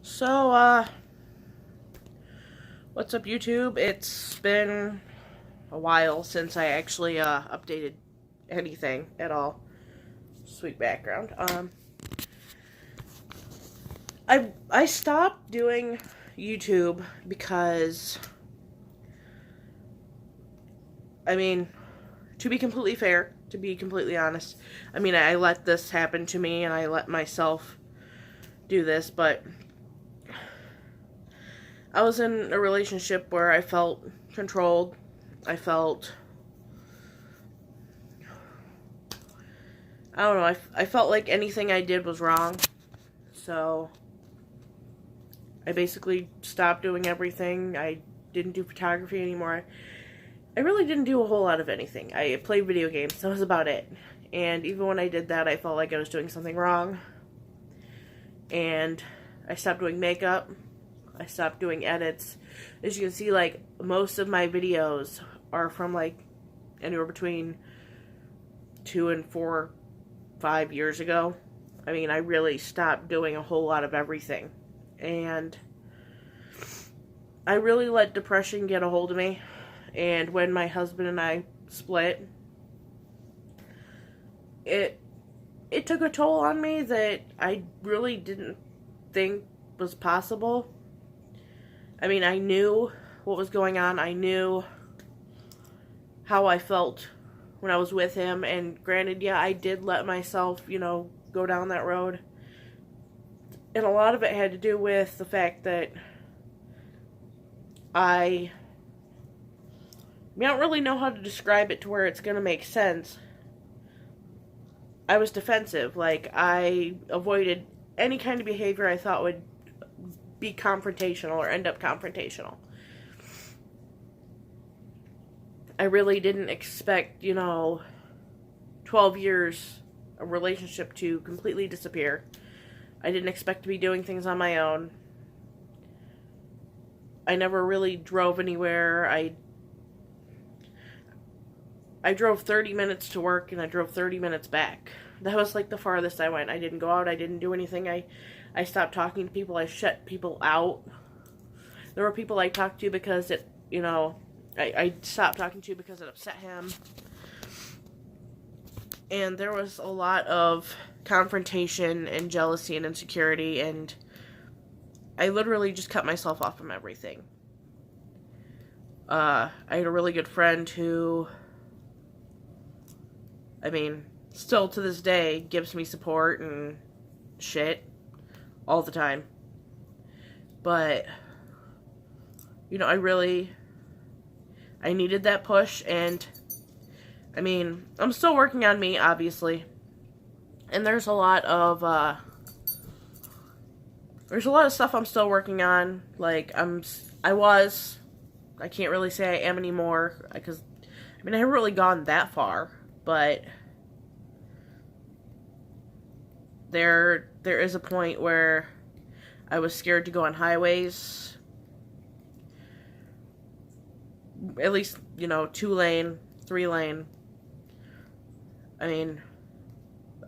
So, what's up, YouTube? It's been a while since I actually, updated anything at all. Sweet background. I stopped doing YouTube because, I mean, to be completely fair, to be completely honest, I let this happen to me and I let myself do this, but I was in a relationship where I felt controlled. I don't know, I felt like anything I did was wrong. So, I basically stopped doing everything. I didn't do photography anymore. I really didn't do a whole lot of anything. I played video games. That was about it. And even when I did that, I felt like I was doing something wrong. And I stopped doing makeup. I stopped doing edits. As you can see, like, most of my videos are from, like, anywhere between 2 and 4, 5 years ago. I really stopped doing a whole lot of everything. And I really let depression get a hold of me. And when my husband and I split, it took a toll on me that I really didn't think was possible. I knew what was going on. I knew how I felt when I was with him. And granted, yeah, I did let myself, go down that road. And a lot of it had to do with the fact that I don't really know how to describe it to where it's going to make sense. I was defensive. Like, I avoided any kind of behavior I thought would be confrontational or end up confrontational. I really didn't expect, 12 years of relationship to completely disappear. I didn't expect to be doing things on my own. I never really drove anywhere. I drove 30 minutes to work and I drove 30 minutes back. That was like the farthest I went. I didn't go out. I didn't do anything. I stopped talking to people. I shut people out. There were people I talked to because I stopped talking to because it upset him. And there was a lot of confrontation and jealousy and insecurity, and I literally just cut myself off from everything. I had a really good friend who, still to this day gives me support and shit all the time. But, I needed that push, and I'm still working on me, obviously. And there's a lot of stuff I'm still working on. Like, I can't really say I am anymore, because, I haven't really gone that far, but there is a point where I was scared to go on highways. At least, 2-lane, 3-lane.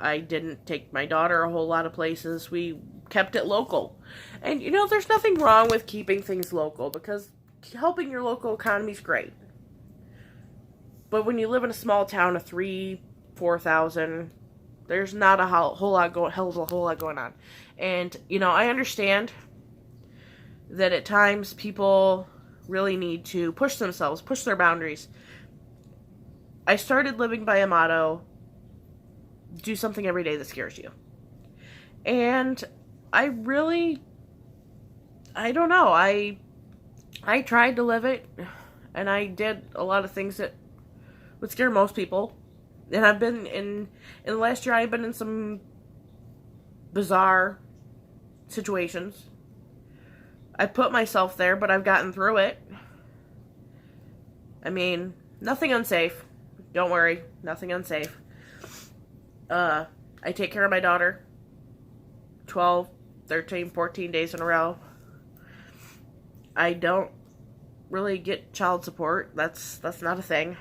I didn't take my daughter a whole lot of places. We kept it local. And, there's nothing wrong with keeping things local, because helping your local economy is great. But when you live in a small town of 4,000, there's not a whole lot going on. And, I understand that at times people really need to push themselves, push their boundaries. I started living by a motto: do something every day that scares you. And I don't know, I tried to live it, and I did a lot of things that would scare most people. And I've been in the last year, I've been in some bizarre situations. I put myself there, but I've gotten through it. Nothing unsafe. Don't worry, nothing unsafe. I take care of my daughter 12, 13, 14 days in a row. I don't really get child support. That's not a thing.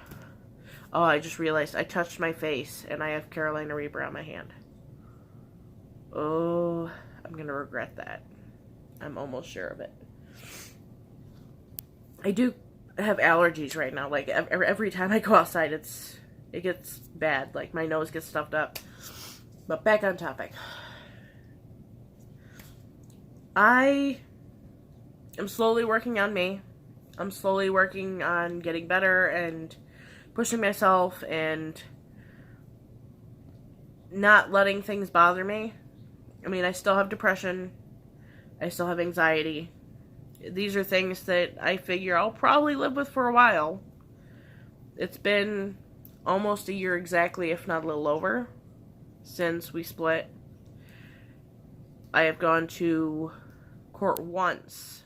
Oh, I just realized I touched my face and I have Carolina Reaper on my hand. Oh, I'm gonna regret that. I'm almost sure of it. I do have allergies right now. Like, every time I go outside, it gets bad. Like, my nose gets stuffed up. But back on topic. I am slowly working on me. I'm slowly working on getting better and pushing myself and not letting things bother me. I mean, I still have depression. I still have anxiety. These are things that I figure I'll probably live with for a while. It's been almost a year exactly, if not a little over, since we split. I have gone to court once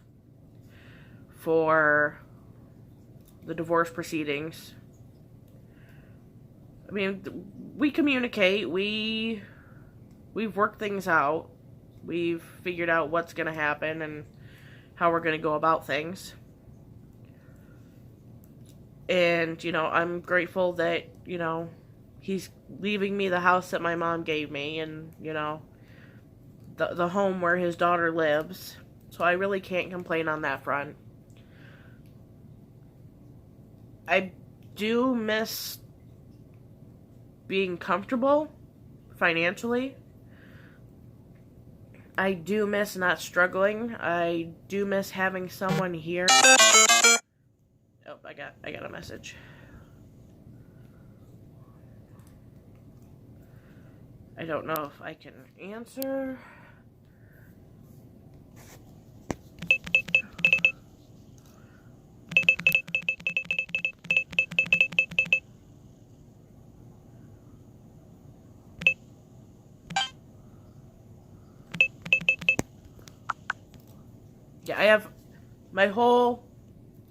for the divorce proceedings. I mean, we communicate. We've worked things out. We've figured out what's going to happen and how we're going to go about things. And, I'm grateful that, he's leaving me the house that my mom gave me and, the home where his daughter lives. So I really can't complain on that front. I do miss being comfortable financially. I do miss not struggling. I do miss having someone here. Oh, I got a message. I don't know if I can answer. Yeah, I have my whole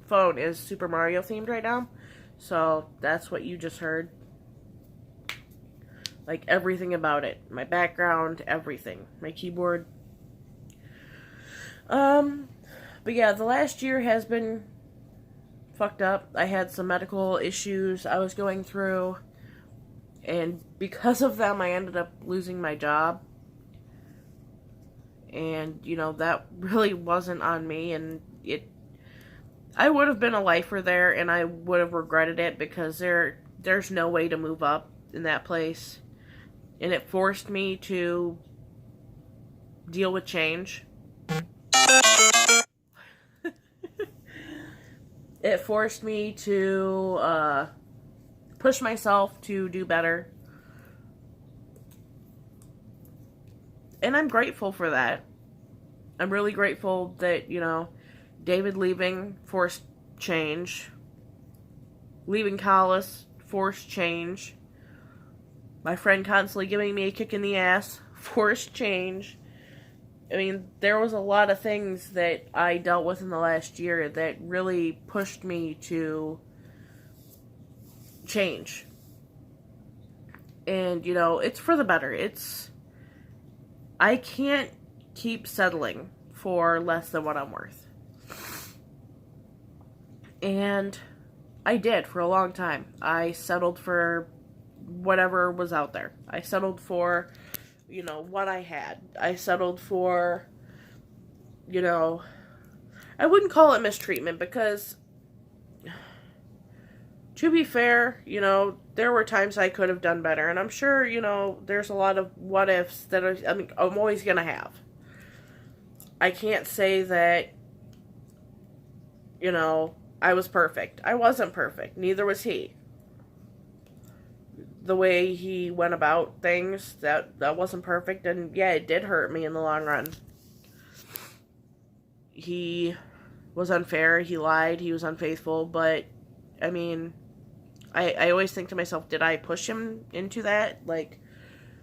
phone is Super Mario themed right now. So that's what you just heard. Like, everything about it. My background, everything. My keyboard. But yeah, the last year has been fucked up. I had some medical issues I was going through. And because of them, I ended up losing my job. And, that really wasn't on me, and I would have been a lifer there, and I would have regretted it, because there's no way to move up in that place, and it forced me to deal with change. It forced me to, push myself to do better. And I'm grateful for that. I'm really grateful that, David leaving forced change. Leaving Collis forced change. My friend constantly giving me a kick in the ass forced change. I mean, there was a lot of things that I dealt with in the last year that really pushed me to change. And, it's for the better. I can't keep settling for less than what I'm worth. And I did for a long time. I settled for whatever was out there. I settled for, what I had. I settled for, I wouldn't call it mistreatment, because, to be fair, there were times I could have done better. And I'm sure, there's a lot of what ifs that I'm always going to have. I can't say that, I was perfect. I wasn't perfect. Neither was he. The way he went about things, that wasn't perfect. And yeah, it did hurt me in the long run. He was unfair. He lied. He was unfaithful. But, I mean, I always think to myself, did I push him into that? Like,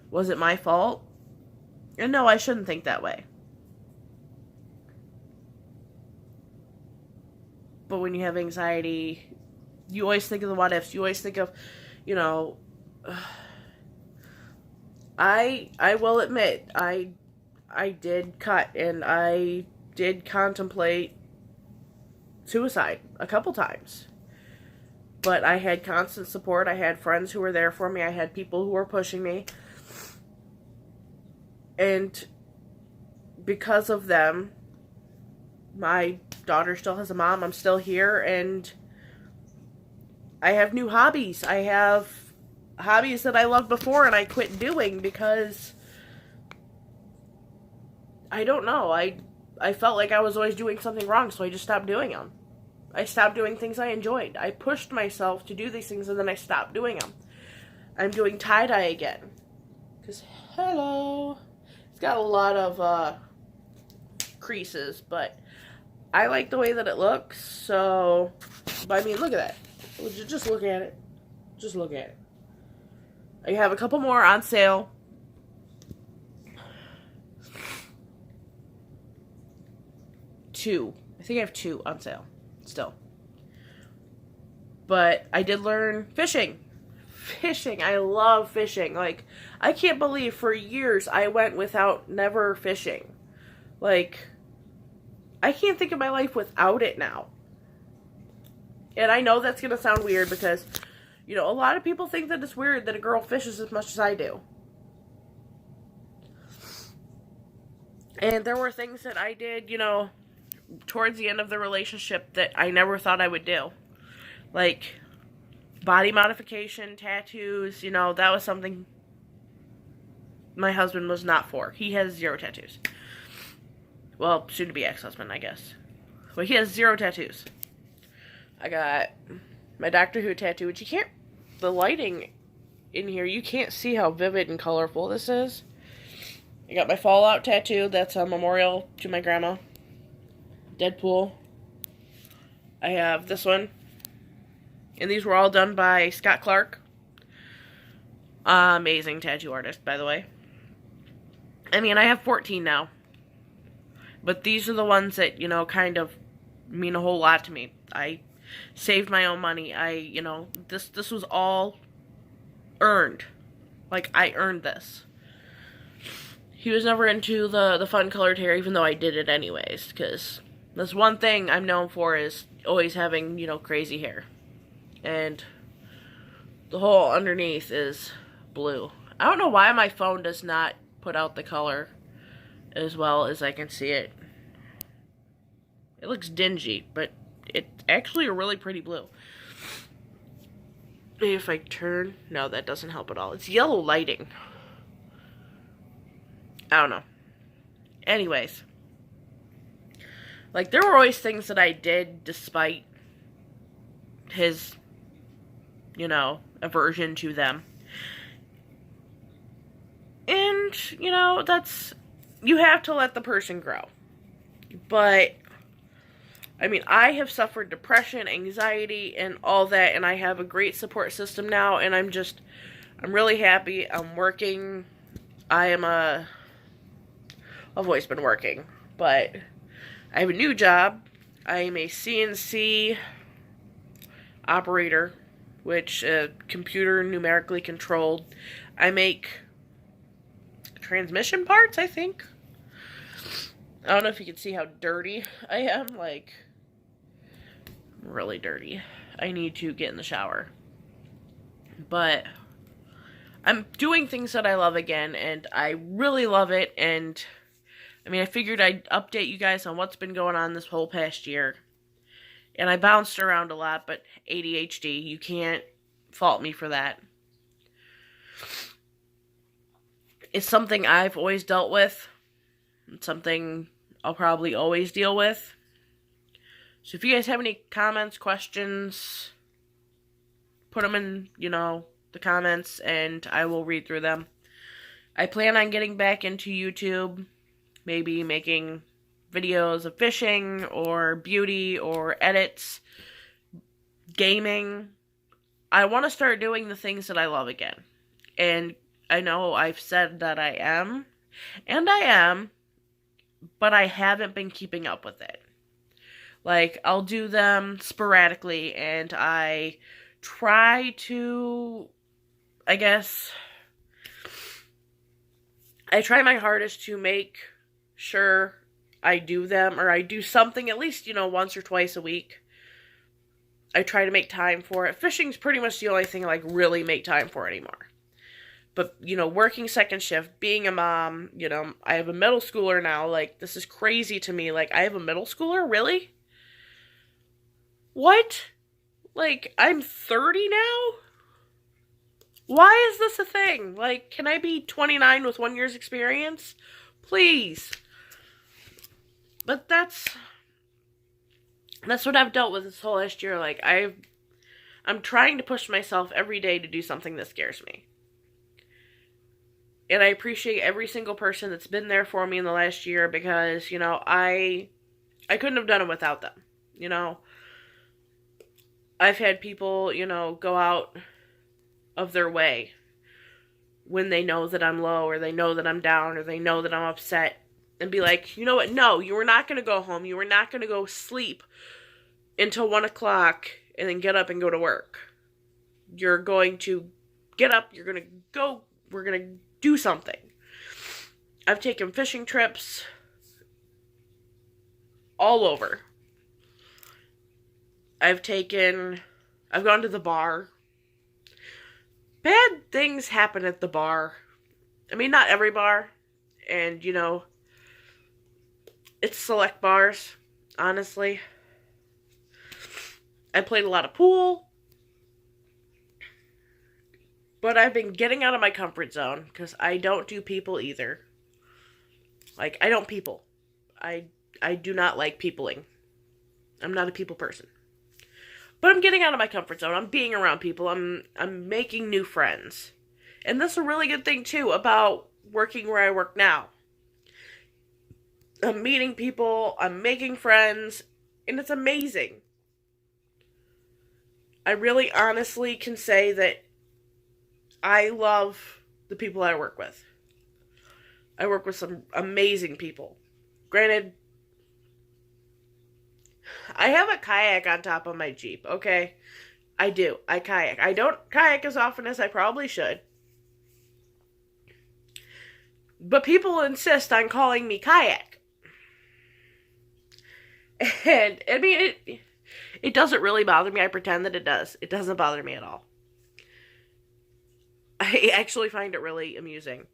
was it my fault? And no, I shouldn't think that way. But when you have anxiety, you always think of the what ifs. You always think of, I will admit, I did cut, and I did contemplate suicide a couple times. But I had constant support. I had friends who were there for me. I had people who were pushing me. And because of them, My daughter still has a mom. I'm still here, and I have new hobbies. I have hobbies that I loved before and I quit doing because I don't know. I felt like I was always doing something wrong, so I just stopped doing them. I stopped doing things I enjoyed. I pushed myself to do these things, and then I stopped doing them. I'm doing tie-dye again. Because, hello. It's got a lot of creases, but I like the way that it looks, so... But I mean, look at that. Just look at it. Just look at it. I have a couple more on sale. I think I have 2 on sale still. But I did learn fishing. Fishing. I love fishing. Like, I can't believe for years I went without never fishing. Like, I can't think of my life without it now. And I know that's going to sound weird because, you know, a lot of people think that it's weird that a girl fishes as much as I do. And there were things that I did, you know, towards the end of the relationship that I never thought I would do. Like, body modification, tattoos, you know, that was something my husband was not for. He has 0 tattoos. Well, soon to be ex-husband, I guess. But he has 0 tattoos. I got my Doctor Who tattoo, which you can't, the lighting in here, you can't see how vivid and colorful this is. I got my Fallout tattoo, that's a memorial to my grandma. Deadpool. I have this one. And these were all done by Scott Clark. Amazing tattoo artist, by the way. I mean, I have 14 now. But these are the ones that, you know, kind of mean a whole lot to me. I saved my own money. You know, this was all earned. Like, I earned this. He was never into the fun colored hair, even though I did it anyways, because that's one thing I'm known for is always having, you know, crazy hair. And the whole underneath is blue. I don't know why my phone does not put out the color as well as I can see it. It looks dingy, but it's actually a really pretty blue. Maybe if I turn... No, that doesn't help at all. It's yellow lighting. I don't know. Anyways. Like, there were always things that I did despite his, you know, aversion to them. And, you know, that's... You have to let the person grow. But, I mean, I have suffered depression, anxiety, and all that, and I have a great support system now, and I'm really happy. I'm working. I've always been working, but I have a new job. I am a CNC operator, which computer numerically controlled. I make transmission parts, I think. I don't know if you can see how dirty I am. Like, really dirty. I need to get in the shower. But I'm doing things that I love again, and I really love it. And I mean, I figured I'd update you guys on what's been going on this whole past year. And I bounced around a lot, but ADHD, you can't fault me for that. It's something I've always dealt with. It's something I'll probably always deal with. So if you guys have any comments, questions, put them in, you know, the comments, and I will read through them. I plan on getting back into YouTube, maybe making videos of fishing, or beauty, or edits, gaming. I want to start doing the things that I love again. And I know I've said that I am, and I am, but I haven't been keeping up with it. Like, I'll do them sporadically, and I try to, I guess, I try my hardest to make sure I do them, or I do something at least, you know, once or twice a week. I try to make time for it. Fishing's pretty much the only thing I, like, really make time for anymore. But, working second shift, being a mom, I have a middle schooler now. Like, this is crazy to me. Like, I have a middle schooler? Really? What? Like, I'm 30 now? Why is this a thing? Like, can I be 29 with 1 year's experience? Please. But that's what I've dealt with this whole last year. Like, I'm trying to push myself every day to do something that scares me. And I appreciate every single person that's been there for me in the last year because, I couldn't have done it without them. I've had people, go out of their way when they know that I'm low or they know that I'm down or they know that I'm upset and be like, you know what? No, you were not going to go home. You were not going to go sleep until 1 o'clock and then get up and go to work. You're going to get up. You're going to go. We're going to do something. I've taken fishing trips all over. I've gone to the bar. Bad things happen at the bar. I mean, not every bar. And, it's select bars, honestly. I played a lot of pool. But I've been getting out of my comfort zone because I don't do people either. Like, I don't people. I do not like peopling. I'm not a people person. But I'm getting out of my comfort zone. I'm being around people. I'm making new friends. And that's a really good thing, too, about working where I work now. I'm meeting people. I'm making friends. And it's amazing. I really honestly can say that I love the people I work with. I work with some amazing people. Granted, I have a kayak on top of my Jeep, okay? I do. I kayak. I don't kayak as often as I probably should. But people insist on calling me kayak. And, I mean, it doesn't really bother me. I pretend that it does. It doesn't bother me at all. I actually find it really amusing.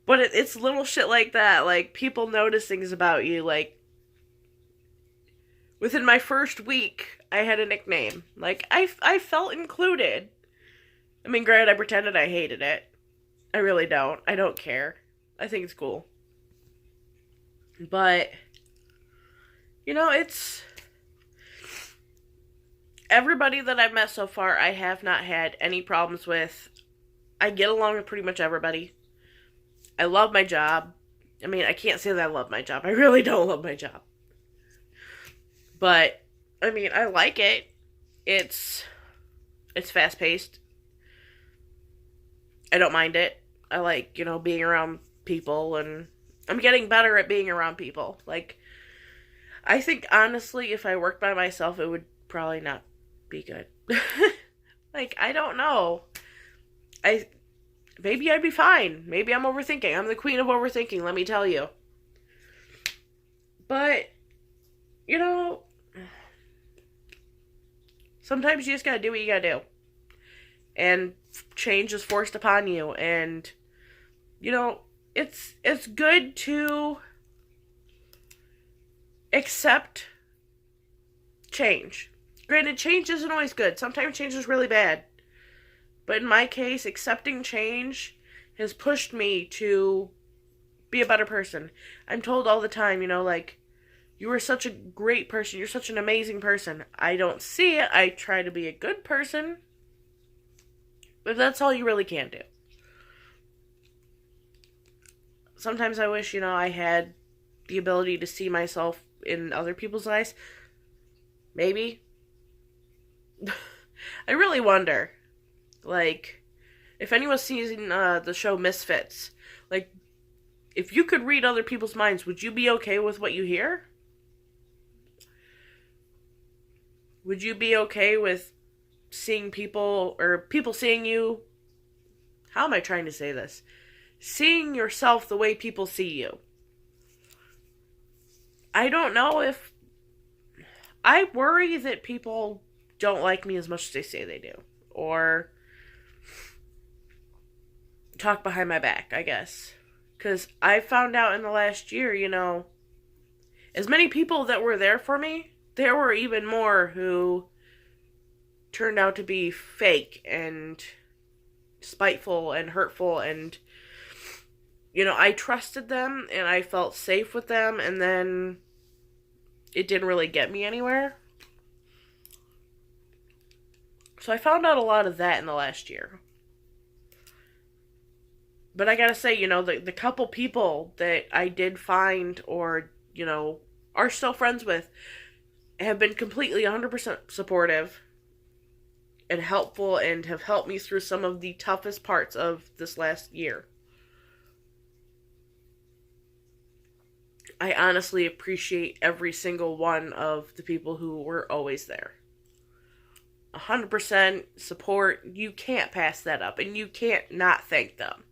But it's little shit like that. Like, people notice things about you. Like, within my first week, I had a nickname. Like, I felt included. I mean, granted, I pretended I hated it. I really don't. I don't care. I think it's cool. But, it's... Everybody that I've met so far, I have not had any problems with. I get along with pretty much everybody. I love my job. I mean, I can't say that I love my job. I really don't love my job. But, I mean, I like it. It's fast-paced. I don't mind it. I like, being around people, and I'm getting better at being around people. Like, I think, honestly, if I worked by myself, it would probably not be good. Like, I don't know. Maybe I'd be fine. Maybe I'm overthinking. I'm the queen of overthinking, let me tell you. But, sometimes you just gotta do what you gotta do. And change is forced upon you. And, it's good to accept change. Granted, change isn't always good. Sometimes change is really bad. But in my case, accepting change has pushed me to be a better person. I'm told all the time, like, you are such a great person. You're such an amazing person. I don't see it. I try to be a good person. But that's all you really can do. Sometimes I wish, I had the ability to see myself in other people's eyes. Maybe. I really wonder, like, if anyone's seen the show Misfits, like, if you could read other people's minds, would you be okay with what you hear? Would you be okay with seeing people, or people seeing you? How am I trying to say this? Seeing yourself the way people see you. I don't know if... I worry that people don't like me as much as they say they do. Or talk behind my back, I guess. Because I found out in the last year, as many people that were there for me, there were even more who turned out to be fake and spiteful and hurtful, and I trusted them and I felt safe with them, and then it didn't really get me anywhere. So I found out a lot of that in the last year. But I gotta say, the couple people that I did find or, are still friends with have been completely 100% supportive and helpful and have helped me through some of the toughest parts of this last year. I honestly appreciate every single one of the people who were always there. 100% support. You can't pass that up, and you can't not thank them.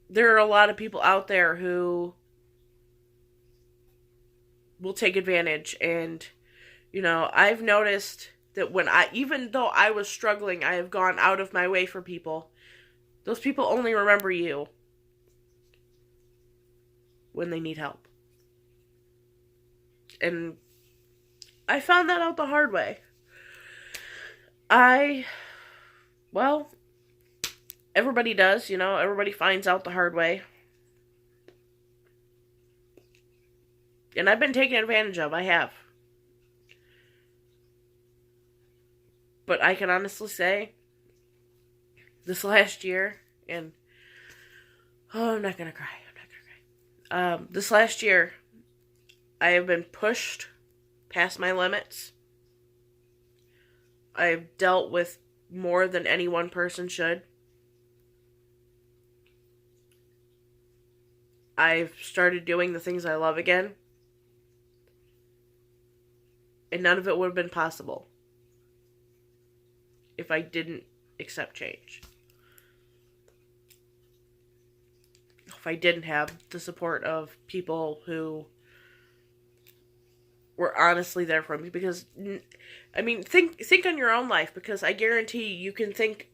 There are a lot of people out there who will take advantage, and I've noticed that even though I was struggling, I have gone out of my way for people. Those people only remember you when they need help. And I found that out the hard way. Everybody does, everybody finds out the hard way. And I've been taken advantage of, I have. But I can honestly say, this last year, and I'm not gonna cry. This last year, I have been pushed past my limits. I've dealt with more than any one person should. I've started doing the things I love again. And none of it would have been possible if I didn't accept change. If I didn't have the support of people who were honestly there for me. Because, think on your own life, because I guarantee you can think,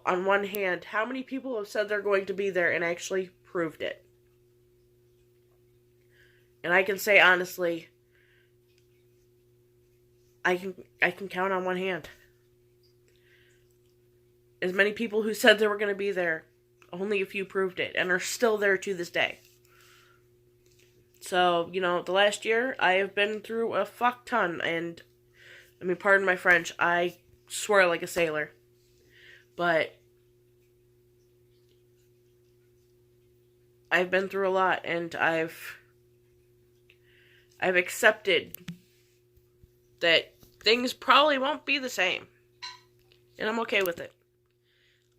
on one hand, how many people have said they're going to be there and actually proved it. And I can say honestly, I can count on one hand. As many people who said they were going to be there, only a few proved it and are still there to this day. So, the last year, I have been through a fuck ton, and, pardon my French, I swear like a sailor. But I've been through a lot, and I've accepted that things probably won't be the same. And I'm okay with it.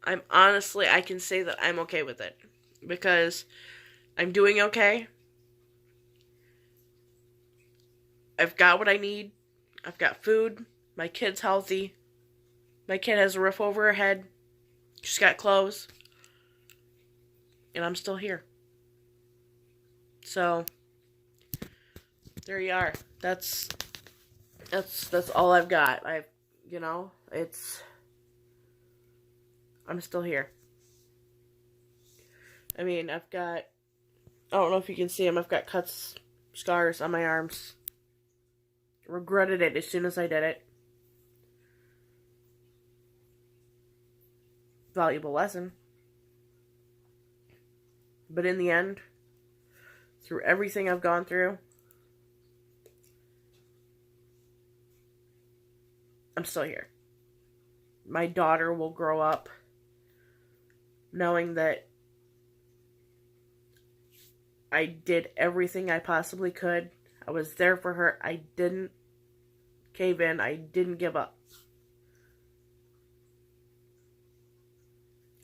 I can say that I'm okay with it. Because I'm doing okay. I've got what I need. I've got food. My kid's healthy. My kid has a roof over her head. She's got clothes. And I'm still here. So, there you are. That's all I've got. I'm still here. I've got, I don't know if you can see them, I've got cuts, scars on my arms. Regretted it as soon as I did it. Valuable lesson. But in the end, through everything I've gone through, I'm still here. My daughter will grow up knowing that I did everything I possibly could. I was there for her. I didn't cave in. I didn't give up.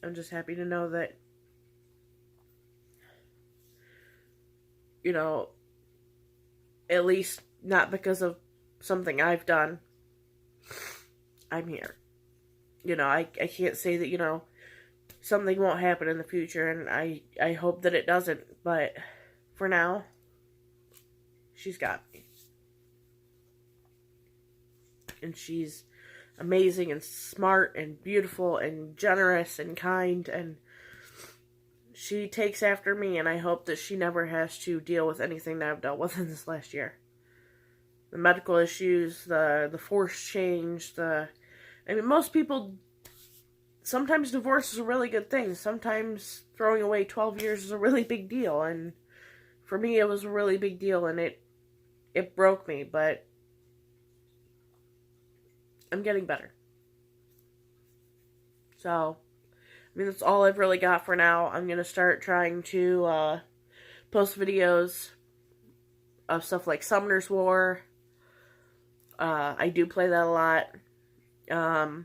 I'm just happy to know that, at least not because of something I've done, I'm here. I can't say that, something won't happen in the future, and I hope that it doesn't, but for now, she's got me. And she's amazing and smart and beautiful and generous and kind, and she takes after me, and I hope that she never has to deal with anything that I've dealt with in this last year. The medical issues, the forced change, most people, sometimes divorce is a really good thing. Sometimes throwing away 12 years is a really big deal, and for me it was a really big deal, and it broke me, but I'm getting better. So, that's all I've really got for now. I'm going to start trying to post videos of stuff like Summoner's War. I do play that a lot. I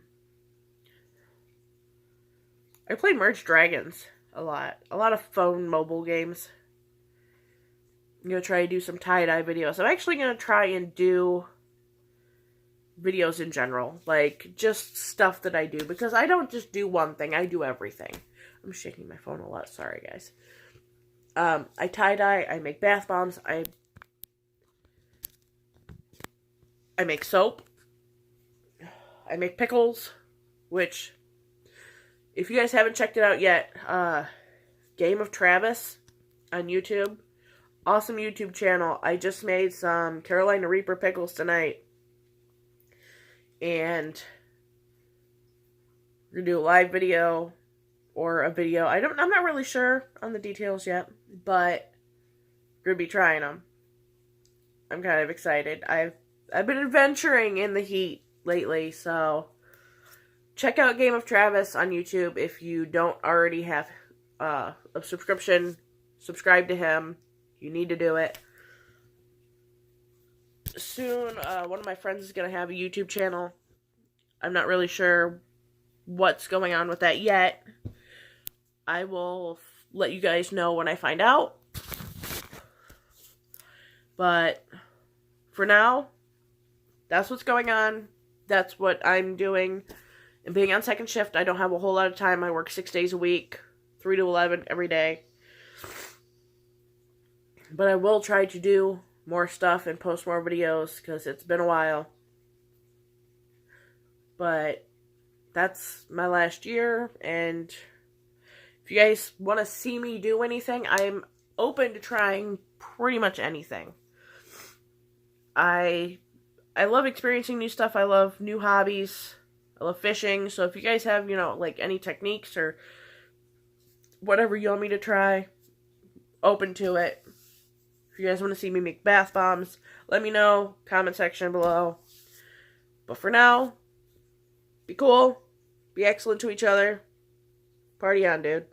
play Merge Dragons a lot. A lot of phone mobile games. I'm going to try to do some tie-dye videos. I'm actually going to try and do videos in general. Like, just stuff that I do. Because I don't just do one thing. I do everything. I'm shaking my phone a lot. Sorry, guys. I tie-dye. I make bath bombs. I make soap. I make pickles. Which, if you guys haven't checked it out yet, Game of Travis on YouTube. Awesome YouTube channel. I just made some Carolina Reaper pickles tonight. And we're going to do a live video or a video. I'm not really sure on the details yet, but we're going to be trying them. I'm kind of excited. I've been adventuring in the heat lately, so check out Game of Travis on YouTube if you don't already have a subscription. Subscribe to him. You need to do it. Soon, one of my friends is going to have a YouTube channel. I'm not really sure what's going on with that yet. I will let you guys know when I find out. But for now, that's what's going on. That's what I'm doing. And being on second shift, I don't have a whole lot of time. I work 6 days a week, 3 to 11 every day. But I will try to do more stuff and post more videos because it's been a while. But that's my last year, and if you guys want to see me do anything, I'm open to trying pretty much anything. I love experiencing new stuff. I love new hobbies. I love fishing. So if you guys have, like any techniques or whatever you want me to try, open to it. If you guys want to see me make bath bombs, let me know. Comment section below. But for now, be cool. Be excellent to each other. Party on, dude.